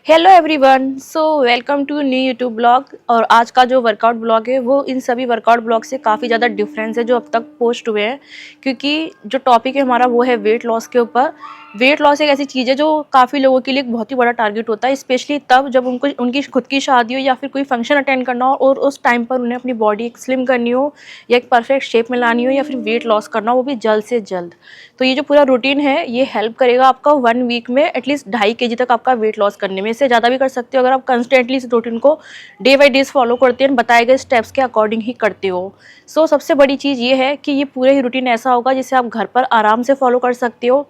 Hello everyone, so welcome to new YouTube blog. और आज का जो वर्कआउट ब्लॉग है वो इन सभी वर्कआउट ब्लॉग से काफ़ी ज़्यादा डिफरेंस है जो अब तक पोस्ट हुए हैं, क्योंकि जो टॉपिक है हमारा वो है वेट लॉस के ऊपर। वेट लॉस एक ऐसी चीज़ है जो काफ़ी लोगों के लिए एक बहुत ही बड़ा टारगेट होता है, स्पेशली तब जब उनको उनकी खुद की शादी हो या फिर कोई फंक्शन अटेंड करना हो और उस टाइम पर उन्हें अपनी बॉडी एक स्लिम करनी हो या एक परफेक्ट शेप में लानी हो या फिर वेट लॉस करना हो, वो भी जल्द से जल्द। तो ये जो पूरा रूटीन है ये हेल्प करेगा आपका 1 वीक में एटलीस्ट 2.5 kg तक आपका वेट लॉस करने में। इससे ज़्यादा भी कर सकते हो अगर आप कंस्टेंटली इस रूटीन को डे बाई डेज फॉलो करते हैं, बताए गए स्टेप्स के अकॉर्डिंग ही करते हो। सो सबसे बड़ी चीज़ ये है कि ये पूरे ही रूटीन ऐसा होगा जिसे आप घर पर आराम से फॉलो कर सकते हो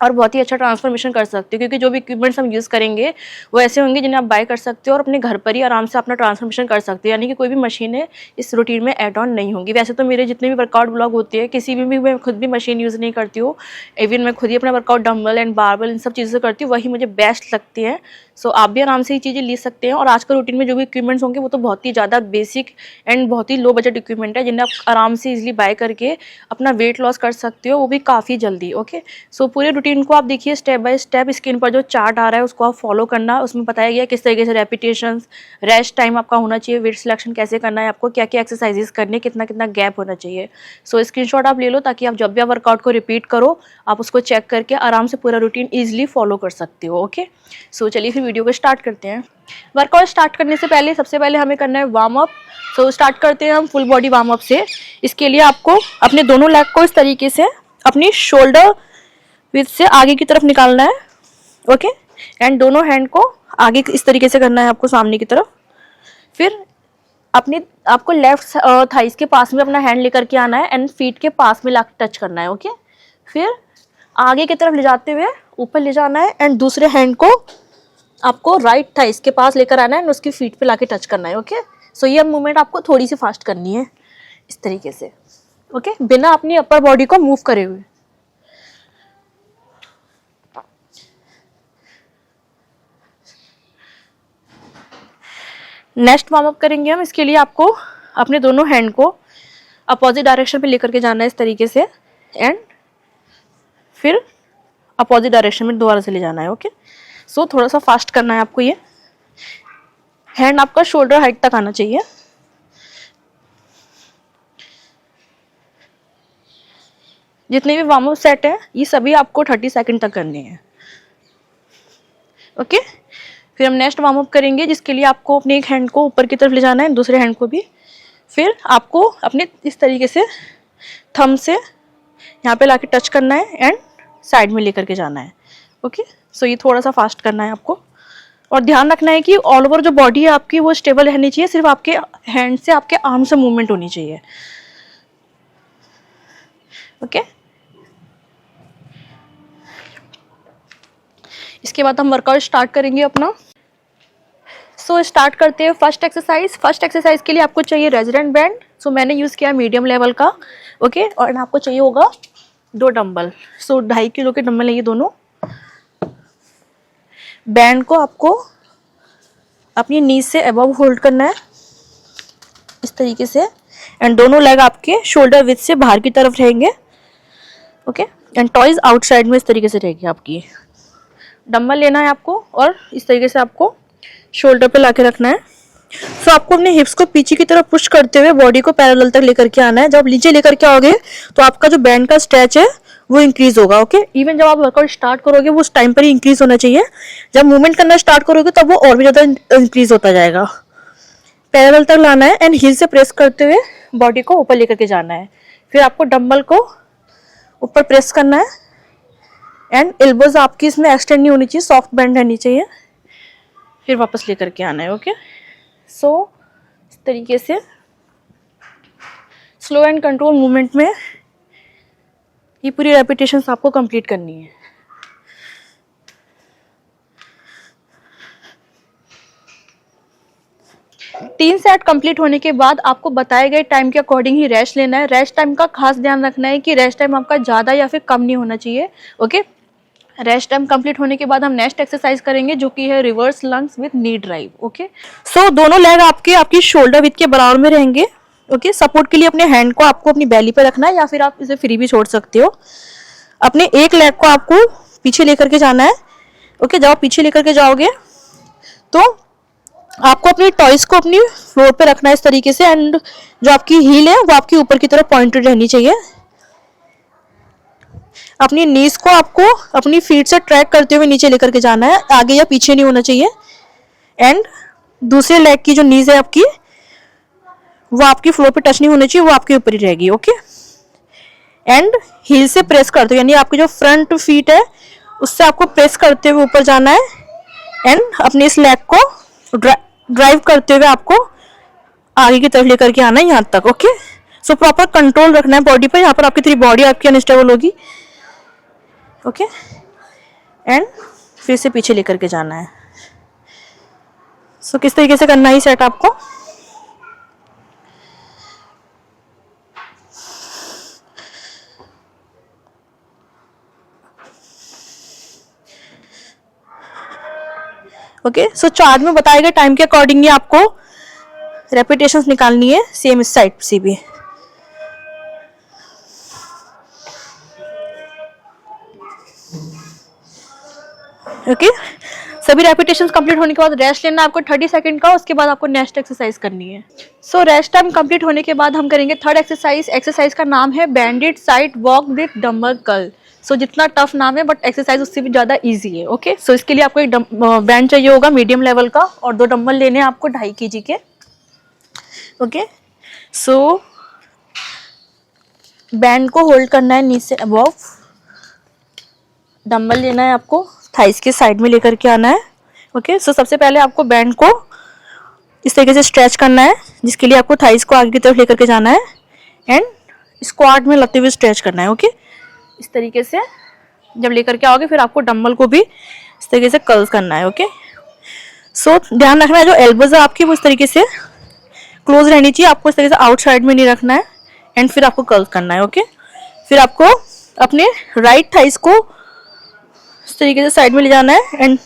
और बहुत ही अच्छा ट्रांसफॉर्मेशन कर सकते हो, क्योंकि जो भी इक्विपमेंट्स हम यूज़ करेंगे वो ऐसे होंगे जिन्हें आप बाय कर सकते हो और अपने घर पर ही आराम से अपना ट्रांसफॉर्मेशन कर सकते हो। यानी कि कोई भी मशीनें इस रूटीन में ऐड ऑन नहीं होंगी। वैसे तो मेरे जितने भी वर्कआउट ब्लॉग होते हैं किसी भी मैं खुद भी मशीन यूज़ नहीं करती हूँ। इवन मैं खुद ही अपना वर्कआउट डम्बल एंड बारबल इन सब चीज़ों से करती हूँ, वही मुझे बेस्ट लगती हैं। सो आप भी आराम से ये चीज़ें ले सकते हैं। और आज का रूटीन में जो भी इक्विपमेंट्स होंगे वो तो बहुत ही ज़्यादा बेसिक एंड बहुत ही लो बजट इक्विपमेंट है जिन्हें आप आराम से इजीली बाय करके अपना वेट लॉस कर सकते हो, वो भी काफ़ी जल्दी। ओके, सो पूरे रूटीन को आप देखिए स्टेप बाय स्टेप। स्क्रीन पर जो चार्ट आ रहा है उसको आप फॉलो करना, उसमें बताया गया किस तरीके से रेपिटेशंस, रेस्ट टाइम आपका होना चाहिए, वेट सिलेक्शन कैसे करना है, आपको क्या क्या एक्सरसाइजेस करने, कितना कितना गैप होना चाहिए। सो स्क्रीनशॉट आप ले लो ताकि आप जब भी आप वर्कआउट को रिपीट करो आप उसको चेक करके आराम से पूरा रूटीन ईजिली फॉलो कर सकते हो। ओके, सो चलिए फिर वीडियो को स्टार्ट करते हैं। वर्कआउट स्टार्ट करने से पहले सबसे पहले हमें करना है वार्म अप। सो स्टार्ट करते हैं हम फुल बॉडी वार्म अप से। इसके लिए आपको अपने दोनों लेग को इस तरीके से अपनी शोल्डर विथ से आगे की तरफ निकालना है। ओके, एंड दोनों हैंड को आगे इस तरीके से करना है आपको सामने की तरफ। फिर आपको लेफ्ट थाइस के पास में अपना हैंड लेकर के आना है एंड फीट के पास में लाके टच करना है। ओके, फिर आगे की तरफ ले जाते हुए ऊपर ले जाना है एंड दूसरे हैंड को आपको राइट थाइस के पास लेकर आना है एंड उसकी फीट पे लाके टच करना है। ओके, सो ये मूवमेंट आपको थोड़ी सी फास्ट करनी है इस तरीके से। ओके, बिना अपनी अपर बॉडी को मूव करे हुए। नेक्स्ट वार्म अप करेंगे हम। इसके लिए आपको अपने दोनों हैंड को अपोजिट डायरेक्शन पे लेकर के जाना है इस तरीके से एंड फिर अपोजिट डायरेक्शन में दोबारा से ले जाना है। ओके, सो थोड़ा सा फास्ट करना है आपको। ये हैंड आपका शोल्डर हाइट तक आना चाहिए। जितने भी वार्म अप सेट है ये सभी आपको 30 सेकंड तक करने हैं। ओके, फिर हम नेक्स्ट वार्म अप करेंगे जिसके लिए आपको अपने एक हैंड को ऊपर की तरफ ले जाना है, दूसरे हैंड को भी। फिर आपको अपने इस तरीके से थंब से यहाँ पे लाके टच करना है एंड साइड में लेकर के जाना है। ओके, सो ये थोड़ा सा फास्ट करना है आपको और ध्यान रखना है कि ऑल ओवर जो बॉडी है आपकी वो स्टेबल रहनी चाहिए, सिर्फ आपके हैंड से आपके आर्म से मूवमेंट होनी चाहिए। ओके, इसके बाद हम वर्कआउट स्टार्ट करेंगे अपना। सो स्टार्ट करते हैं फर्स्ट एक्सरसाइज। फर्स्ट एक्सरसाइज के लिए आपको चाहिए रेजिडेंट बैंड। सो मैंने यूज़ किया मीडियम लेवल का। ओके, और आपको चाहिए होगा 2 डंबल। सो 2.5 किलो के डंबल है ये दोनों। बैंड को आपको अपनी नी से अबव होल्ड करना है इस तरीके से एंड दोनों लेग आपके शोल्डर विथ से बाहर की तरफ रहेंगे। ओके, एंड टॉयज आउटसाइड में इस तरीके से रहेगी आपकी। डंबल लेना है आपको और इस तरीके से आपको शोल्डर पे लाके रखना है। सो आपको अपने हिप्स को पीछे की तरफ पुश करते हुए बॉडी को पैरेलल तक लेकर के आना है। जब नीचे लेकर के आओगे तो आपका जो बैंड का स्ट्रेच है वो इंक्रीज होगा। ओके, इवन जब आप वर्कआउट स्टार्ट करोगे वो उस टाइम पर ही इंक्रीज होना चाहिए। जब मूवमेंट करना स्टार्ट करोगे तब वो और भी ज़्यादा इंक्रीज होता जाएगा। पैरेलल तक लाना है एंड हील से प्रेस करते हुए बॉडी को ऊपर लेकर के जाना है। फिर आपको डंबल को ऊपर प्रेस करना है एंड एल्बोज आपकी इसमें एक्सटेंड नहीं होनी चाहिए, सॉफ्ट बैंड रहनी चाहिए। फिर वापस लेकर के आना है। ओके, सो इस तरीके से स्लो एंड कंट्रोल मूवमेंट में ये पूरी रेपिटेशंस आपको कंप्लीट करनी है। तीन सेट कंप्लीट होने के बाद आपको बताए गए टाइम के अकॉर्डिंग ही रेस्ट लेना है। रेस्ट टाइम का खास ध्यान रखना है कि रेस्ट टाइम आपका ज़्यादा या फिर कम नहीं होना चाहिए। ओके, रेस्ट टाइम कंप्लीट होने के बाद हम नेक्स्ट एक्सरसाइज करेंगे जो कि है reverse lunges with knee drive. Okay, so दोनों लेग आपकी शोल्डर विथ के बराबर में रहेंगे। ओके, सपोर्ट के लिए अपने हैंड को आपको अपनी बेली पे रखना है या फिर आप इसे फ्री भी छोड़ सकते हो। अपने एक लेग को आपको पीछे लेकर के जाना है। ओके, जब आप पीछे लेकर के जाओगे तो आपको अपनी टॉयज को अपनी फ्लोर पे रखना है इस तरीके से, एंड जो आपकी हील है वो आपकी ऊपर की तरफ पॉइंटेड रहनी चाहिए। अपनी नीज को आपको अपनी फीट से ट्रैक करते हुए नीचे लेकर के जाना है, आगे या पीछे नहीं होना चाहिए। एंड दूसरे लेग की जो नीज है आपकी, वो आपकी फ्लोर पे टच नहीं होनी चाहिए, वो आपके ऊपर ही रहेगी। ओके, एंड हील से प्रेस करते हुए, यानी आपकी जो फ्रंट फीट है उससे आपको प्रेस करते हुए ऊपर जाना है, एंड अपने इस लेग को ड्राइव करते हुए आपको आगे की तरफ लेकर के आना है यहाँ तक। ओके, सो प्रॉपर कंट्रोल रखना है बॉडी पर। यहाँ पर आपकी थोड़ी बॉडी आपकी अनस्टेबल होगी। ओके, एंड फिर से पीछे लेकर के जाना है। सो किस तरीके से करना है सेट आपको। ओके, सो चार्ट में बताए गए टाइम के अकॉर्डिंग ही आपको रेपिटेशंस निकालनी है, सेम इस साइड से भी। ओके, सभी रेपिटेशंस कंप्लीट होने के बाद रेस्ट लेना आपको 30 सेकंड का, उसके बाद आपको नेक्स्ट एक्सरसाइज करनी है। सो रेस्ट टाइम कंप्लीट होने के बाद हम करेंगे थर्ड एक्सरसाइज। एक्सरसाइज का नाम है banded side walk with dumbbell curl. So जितना टफ नाम है बट एक्सरसाइज उससे भी ज़्यादा इजी है। ओके, सो इसके लिए आपको एक बैंड चाहिए होगा मीडियम लेवल का, और 2 डंबल लेने हैं आपको 2.5 kg के। ओके, सो बैंड को होल्ड करना है नीचे से अबव, डंबल लेना है आपको, थाइस के साइड में लेकर के आना है। ओके, सो सबसे पहले आपको बैंड को इस तरीके से स्ट्रेच करना है, जिसके लिए आपको थाइस को आगे की तरफ लेकर के जाना है, एंड स्क्वाट में लगते हुए स्ट्रेच करना है। ओके, इस तरीके से जब लेकर के आओगे फिर आपको डंबल को भी इस तरीके से कर्ल करना है। ओके, सो ध्यान रखना है जो एल्बोज है आपकी वो इस तरीके से क्लोज रहनी चाहिए, आपको इस तरीके से आउटसाइड में नहीं रखना है, एंड फिर आपको कर्ल करना है। ओके, फिर आपको अपने राइट थाइस को इस तरीके से साइड में ले जाना है, एंड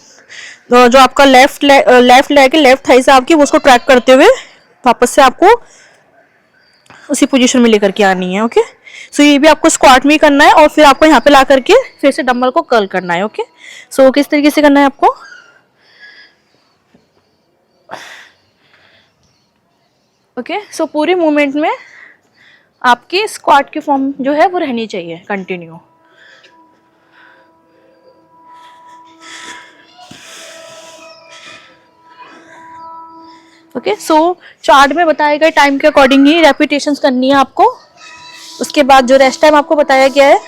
जो आपका लेफ्ट लेग है, लेफ्ट थाई से आपकी, वो उसको ट्रैक करते हुए वापस से आपको उसी पोजीशन में लेकर के आनी है। ओके, सो ये भी आपको स्क्वाट में ही करना है, और फिर आपको यहाँ पे ला करके फिर से डंबल को कर्ल करना है। ओके, सो किस तरीके से करना है आपको। ओके, सो पूरे मूवमेंट में आपकी स्क्वाट की फॉर्म जो है वो रहनी चाहिए कंटिन्यू। ओके, सो चार्ट में बताए गए टाइम के अकॉर्डिंग ही रेपिटेशंस करनी है आपको। उसके बाद जो रेस्ट टाइम आपको बताया गया है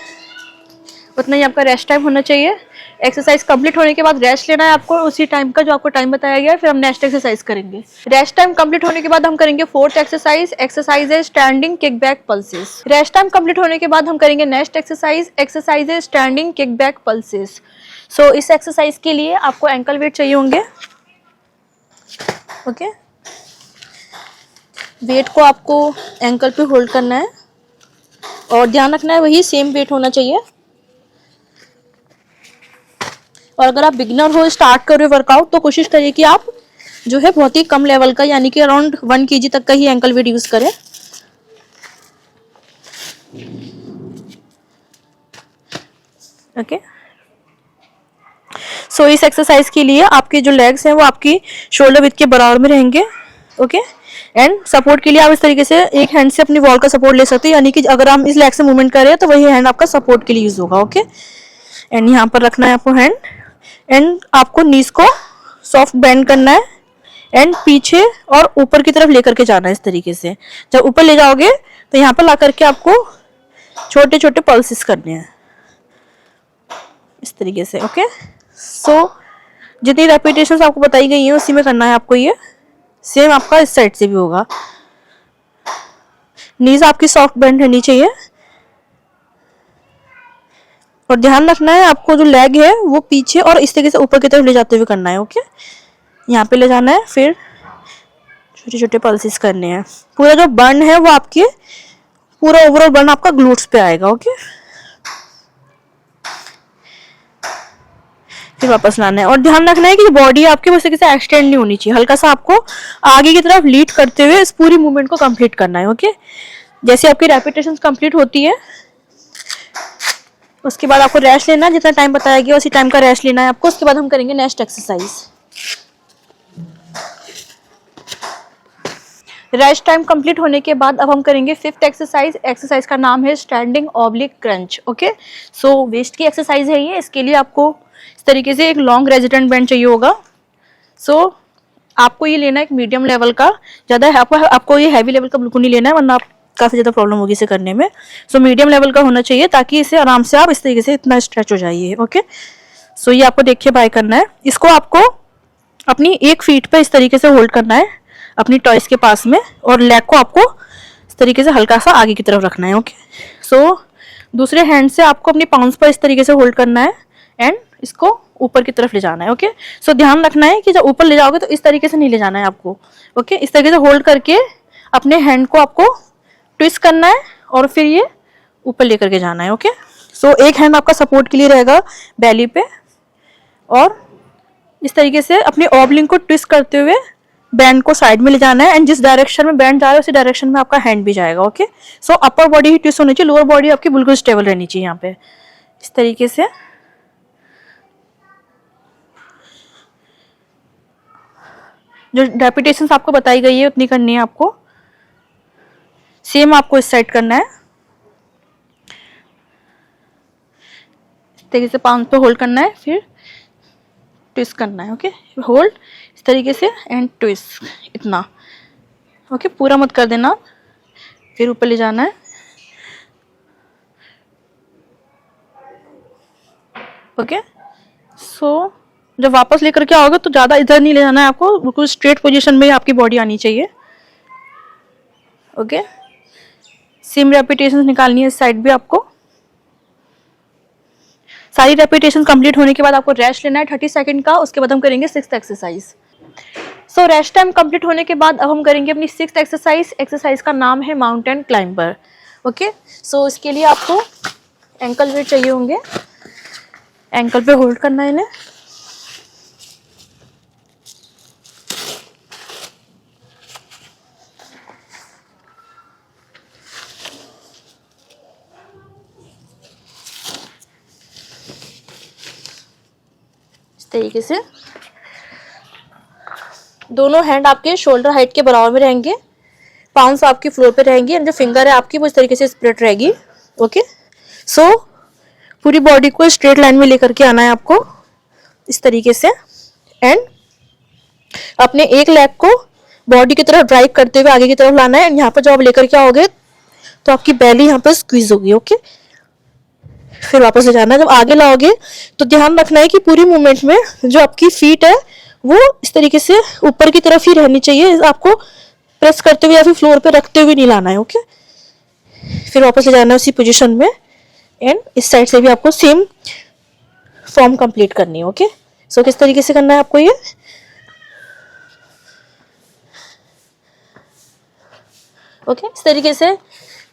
उतना ही आपका रेस्ट टाइम होना चाहिए। एक्सरसाइज कंप्लीट होने के बाद रेस्ट लेना है आपको उसी टाइम का जो आपको टाइम बताया गया है, फिर हम नेक्स्ट एक्सरसाइज करेंगे। रेस्ट टाइम कंप्लीट होने के बाद हम करेंगे फोर्थ एक्सरसाइज। एक्सरसाइज है standing kick back pulses. Rest time complete होने के बाद हम करेंगे नेक्स्ट एक्सरसाइज। एक्सरसाइज है स्टैंडिंग किक बैक पल्सेस। सो इस एक्सरसाइज के लिए आपको एंकल वेट चाहिए होंगे। ओके, वेट को आपको एंकल पे होल्ड करना है, और ध्यान रखना है वही सेम वेट होना चाहिए। और अगर आप बिगिनर हो, स्टार्ट कर रहे हो वर्कआउट, तो कोशिश करिए कि आप जो है बहुत ही कम लेवल का, यानी कि अराउंड 1 kg तक का ही एंकल वेट यूज करें। ओके, सो इस एक्सरसाइज के लिए आपके जो लेग्स हैं वो आपकी शोल्डर विड्थ के बराबर में रहेंगे। ओके, एंड सपोर्ट के लिए आप इस तरीके से एक हैंड से अपनी वॉल का सपोर्ट ले सकते हैं, यानी कि अगर हम इस लेग से मूवमेंट कर रहे हैं तो वही हैंड आपका सपोर्ट के लिए यूज होगा। ओके, एंड यहाँ पर रखना है आपको हैंड, एंड आपको नीज को सॉफ्ट बेंड करना है, एंड पीछे और ऊपर की तरफ लेकर के जाना है इस तरीके से। जब ऊपर ले जाओगे तो यहाँ पर ला करके आपको छोटे छोटे पल्सेस करने हैं इस तरीके से। ओके, सो जितनी रेपिटेशंस आपको बताई गई हैं उसी में करना है आपको। ये सेम आपका इस साइड से भी होगा। नीज आपकी सॉफ्ट बेंड रहनी चाहिए, और ध्यान रखना है आपको जो लेग है वो पीछे और इस तरीके से ऊपर की तरफ ले जाते हुए करना है। ओके, यहाँ पे ले जाना है, फिर छोटे छोटे पल्सेस करने हैं। पूरा जो बर्न है वो आपके पूरा ओवरऑल बर्न आपका ग्लूट्स पे आएगा। ओके, फिर वापस लाना है, और ध्यान रखना है कि बॉडी आपके उस तरीके से एक्सटेंड नहीं होनी चाहिए, हल्का सा आपको आगे की तरफ लीड करते हुए इस पूरी मूवमेंट को कंप्लीट करना है। ओके, जैसे आपकी रेपिटेशंस कंप्लीट होती है उसके बाद आपको रेस्ट लेना है, जितना टाइम बताया गया उसी टाइम का रेस्ट लेना है आपको। उसके बाद हम करेंगे next exercise. Rest time complete होने के बाद अब हम करेंगे फिफ्थ एक्सरसाइज। एक्सरसाइज का नाम है स्टैंडिंग ऑब्लिक क्रंच। ओके, सो वेस्ट की एक्सरसाइज है ये। इसके लिए आपको इस तरीके से एक लॉन्ग रेजिडेंट बैंड चाहिए होगा। सो आपको ये लेना है एक मीडियम लेवल का, ज़्यादा आपको ये हैवी लेवल का बिल्कुल नहीं लेना है, वरना आप काफ़ी ज़्यादा प्रॉब्लम होगी इसे करने में। सो मीडियम लेवल का होना चाहिए ताकि इसे आराम से आप इस तरीके से इतना स्ट्रेच हो जाइए। ओके, सो ये आपको देखिए बाय करना है। इसको आपको अपनी एक फीट पे इस तरीके से होल्ड करना है अपनी टॉयस के पास में, और लेग को आपको इस तरीके से हल्का सा आगे की तरफ रखना है। ओके, सो दूसरे हैंड से आपको अपनी पाउंस पर इस तरीके से होल्ड करना है एंड इसको ऊपर की तरफ ले जाना है। ओके, सो ध्यान रखना है कि जब ऊपर ले जाओगे तो इस तरीके से नहीं ले जाना है आपको। ओके, इस तरीके से होल्ड करके अपने हैंड को आपको ट्विस्ट करना है और फिर ये ऊपर लेकर के जाना है। ओके, सो एक हैंड आपका सपोर्ट के लिए रहेगा बैली पे, और इस तरीके से अपने ऑबलिंग को ट्विस्ट करते हुए बैंड को साइड में ले जाना है, एंड जिस डायरेक्शन में बैंड जा रहा है उसी डायरेक्शन में आपका हैंड भी जाएगा। ओके, सो अपर बॉडी ही ट्विस्ट होनी चाहिए, लोअर बॉडी आपकी बिल्कुल स्टेबल रहनी चाहिए यहाँ पे इस तरीके से। जो रेपिटेशंस आपको बताई गई है उतनी करनी है आपको। सेम आपको इस साइड करना है, इस तरीके से पाउंड पे होल्ड करना है, फिर ट्विस्ट करना है। ओके, होल्ड इस तरीके से एंड ट्विस्ट, इतना। ओके, पूरा मत कर देना, फिर ऊपर ले जाना है। ओके, सो जब वापस लेकर के आओगे तो ज़्यादा इधर नहीं ले जाना है आपको, बिल्कुल स्ट्रेट पोजीशन में आपकी बॉडी आनी चाहिए। ओके, सेम रेपिटेशन निकालनी है इस साइड भी आपको। सारी रेपिटेशन कंप्लीट होने के बाद आपको रेस्ट लेना है 30 सेकंड का। उसके बाद हम करेंगे sixth exercise. So rest time complete होने के बाद अब हम करेंगे अपनी सिक्स्थ एक्सरसाइज। एक्सरसाइज का नाम है माउंटेन क्लाइंबर। ओके, सो इसके लिए आपको एंकल वेट चाहिए होंगे, एंकल पे होल्ड करना है इन्हें। तरीके से दोनों हैंड आपके शोल्डर हाइट के बराबर में रहेंगे, पाउंस आपकी फ्लोर पे रहेंगी, एंड जो फिंगर है आपकी वो इस तरीके से स्प्रेड रहेगी। ओके, सो पूरी बॉडी को स्ट्रेट लाइन में लेकर के आना है आपको इस तरीके से, एंड अपने एक लेग को बॉडी की तरफ ड्राइव करते हुए आगे की तरफ लाना है। एंड यहाँ पर जब आप लेकर के आओगे तो आपकी बेली यहाँ पर स्क्वीज होगी। ओके, फिर वापस ले जाना है। जब आगे लाओगे तो ध्यान रखना है कि पूरी मूवमेंट में जो आपकी फीट है वो इस तरीके से ऊपर की तरफ ही रहनी चाहिए, आपको प्रेस करते हुए या फिर फ्लोर पे रखते हुए नहीं लाना है। ओके, फिर वापस ले जाना है उसी पोजीशन में, एंड इस साइड से भी आपको सेम फॉर्म कंप्लीट करनी है। ओके, सो किस तरीके से करना है आपको ये। ओके, इस तरीके से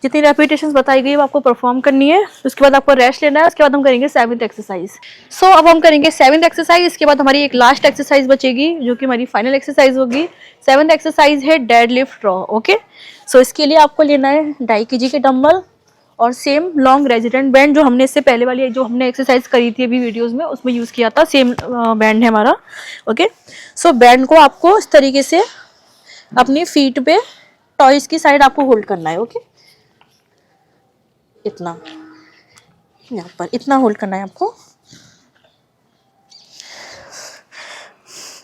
जितनी रेपिटेशंस बताई गई वो आपको परफॉर्म करनी है। उसके बाद आपको रेस्ट लेना है। उसके बाद हम करेंगे सेवंथ एक्सरसाइज। सो अब हम करेंगे सेवंथ एक्सरसाइज। इसके बाद हमारी एक लास्ट एक्सरसाइज बचेगी जो कि हमारी फाइनल एक्सरसाइज होगी। सेवंथ एक्सरसाइज है डेड लिफ्ट रॉ। ओके, सो इसके लिए आपको लेना है 2.5 kg के डंबल और सेम लॉन्ग रेजिडेंट बैंड जो हमने इससे पहले वाली जो हमने एक्सरसाइज करी थी अभी वीडियोज में उसमें यूज किया था, सेम बैंड है हमारा। ओके, सो बैंड को आपको इस तरीके से अपनी फीट पे टॉयज की साइड आपको होल्ड करना है। ओके, इतना यहाँ पर इतना होल्ड करना है आपको।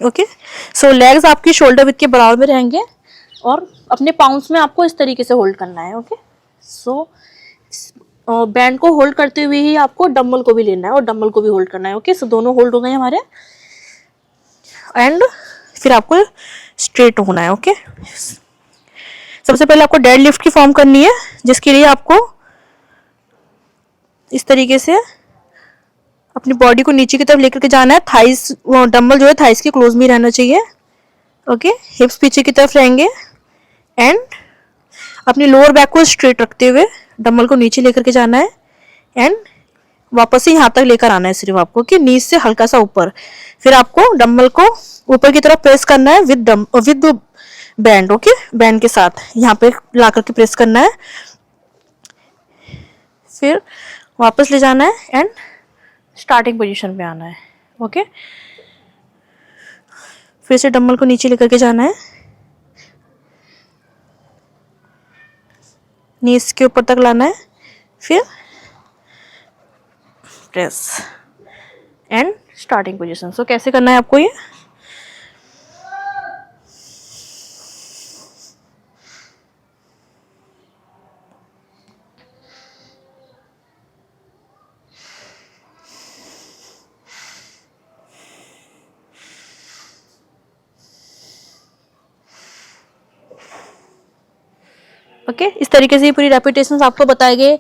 ओके, सो लेग्स आपकी शोल्डर विड्थ के बराबर में रहेंगे और अपने पाउंस में आपको इस तरीके से होल्ड करना है। ओके, सो बैंड को होल्ड करते हुए ही आपको डंबल को भी लेना है और डंबल को भी होल्ड करना है। ओके, सो दोनों होल्ड हो गए हमारे, एंड फिर आपको स्ट्रेट होना है। ओके, सबसे पहले आपको डेड लिफ्ट की फॉर्म करनी है जिसके लिए आपको इस तरीके से अपनी बॉडी को नीचे की तरफ लेकर के जाना है। थाइस डंबल जो है थाइस के क्लोज में रहना चाहिए। ओके, हिप्स पीछे की तरफ रहेंगे एंड अपनी लोअर बैक को स्ट्रेट रखते हुए डंबल को नीचे लेकर के जाना है एंड वापस से यहाँ तक लेकर आना है सिर्फ आपको कि नीज से हल्का सा ऊपर। फिर आपको डंबल को ऊपर की तरफ प्रेस करना है विद बैंड। ओके, बैंड के साथ यहाँ पे ला करके प्रेस करना है, फिर वापस ले जाना है एंड स्टार्टिंग पोजीशन पे आना है। ओके, फिर से डंबल को नीचे लेकर के जाना है नीज के ऊपर तक लाना है, फिर प्रेस एंड स्टार्टिंग पोजीशन। सो कैसे करना है आपको ये, ओके इस तरीके से ये पूरी रेपिटेशंस आपको बताए गए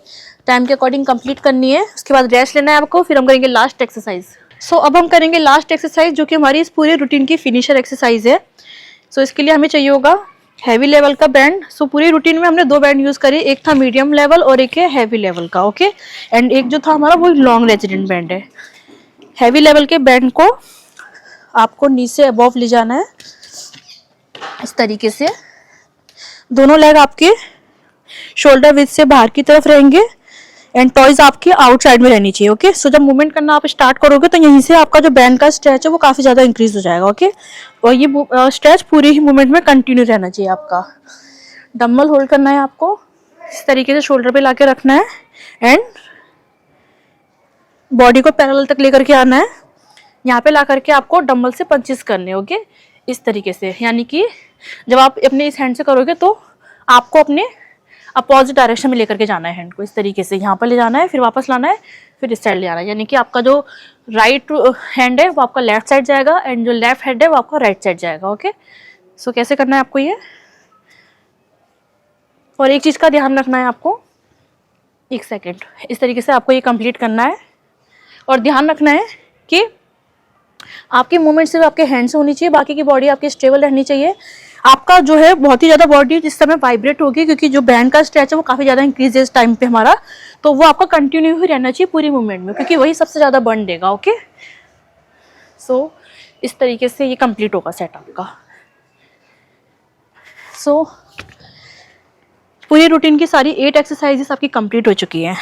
टाइम के अकॉर्डिंग कंप्लीट करनी है। उसके बाद रेस्ट लेना है आपको, फिर हम करेंगे लास्ट एक्सरसाइज। सो अब हम करेंगे लास्ट एक्सरसाइज जो कि हमारी इस पूरे रूटीन की फिनिशर एक्सरसाइज है। सो इसके लिए हमें चाहिए होगा हैवी लेवल का बैंड। सो पूरी रूटीन में हमने 2 बैंड यूज करे, एक था मीडियम लेवल और एक है हैवी लेवल का। ओके एंड एक जो था हमारा वो लॉन्ग रेजिडेंट बैंड है। हैवी लेवल के बैंड को आपको नीचे अबव ले जाना है इस तरीके से। दोनों लेग आपके शोल्डर विड्थ से बाहर की तरफ रहेंगे एंड टॉयज आपकी आउटसाइड में रहनी चाहिए। ओके सो जब मूवमेंट करना आप स्टार्ट करोगे तो यहीं से आपका जो बैंड का स्ट्रेच है वो काफी ज्यादा इंक्रीज हो जाएगा। ओके और ये स्ट्रेच पूरे ही मूवमेंट में कंटिन्यू रहना चाहिए आपका। डंबल होल्ड करना है आपको इस तरीके से, शोल्डर पे लाके रखना है एंड बॉडी को पैरेलल तक लेकर के आना है। यहाँ पे ला करके आपको डंबल से पंचेस करने। ओके इस तरीके से, यानी कि जब आप अपने इस हैंड से करोगे तो आपको अपने अपोजिट डायरेक्शन में लेकर के जाना है हैंड को। इस तरीके से यहाँ पर ले जाना है, फिर वापस लाना है, फिर इस साइड ले आना है। यानी कि आपका जो राइट हैंड है वो आपका लेफ्ट साइड जाएगा एंड जो लेफ्ट हैंड है वो आपका राइट साइड जाएगा। ओके सो कैसे करना है आपको ये, और एक चीज का ध्यान रखना है आपको, 1 सेकेंड, इस तरीके से आपको ये कंप्लीट करना है। और ध्यान रखना है कि आपकी मूवमेंट सिर्फ आपके हैंड से होनी चाहिए, बाकी की बॉडी आपकी स्टेबल रहनी चाहिए। आपका जो है बहुत ही ज्यादा बॉडी जिस समय वाइब्रेट होगी, क्योंकि जो बैंड का स्ट्रेच है वो काफी ज्यादा इंक्रीज है इस टाइम पे हमारा, तो वो आपका कंटिन्यू ही रहना चाहिए पूरी मूवमेंट में, क्योंकि वही सबसे ज्यादा बर्न देगा। ओके सो इस तरीके से ये कंप्लीट होगा सेट आपका। सो पूरी रूटीन की सारी 8 एक्सरसाइजेस आपकी कंप्लीट हो चुकी हैं।